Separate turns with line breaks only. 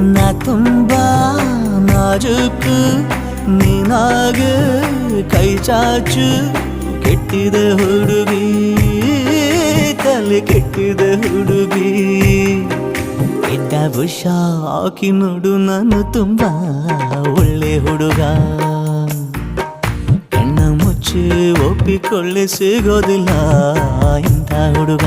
ನಾ ತುಂಬಾ ನಾಜೂಕು ನೀನಾಗೆ ಕೈ ಚಾಚು ಕೆಟ್ಟಿದ ಹುಡುಗಿ ತಲೆ ಕೆಟ್ಟಿದ ಹುಡುಗಿ ಇದ್ದ ಬುಷ ಹಾಕಿ ನೋಡು ನಾನು ತುಂಬಾ ಒಳ್ಳೆ ಹುಡುಗ ಕಣ್ಣ ಮುಚ್ಚಿ ಒಪ್ಪಿಕೊಳ್ಳಿ ಸಿಗೋದಿಲ್ಲ ಇಂಥ ಹುಡುಗ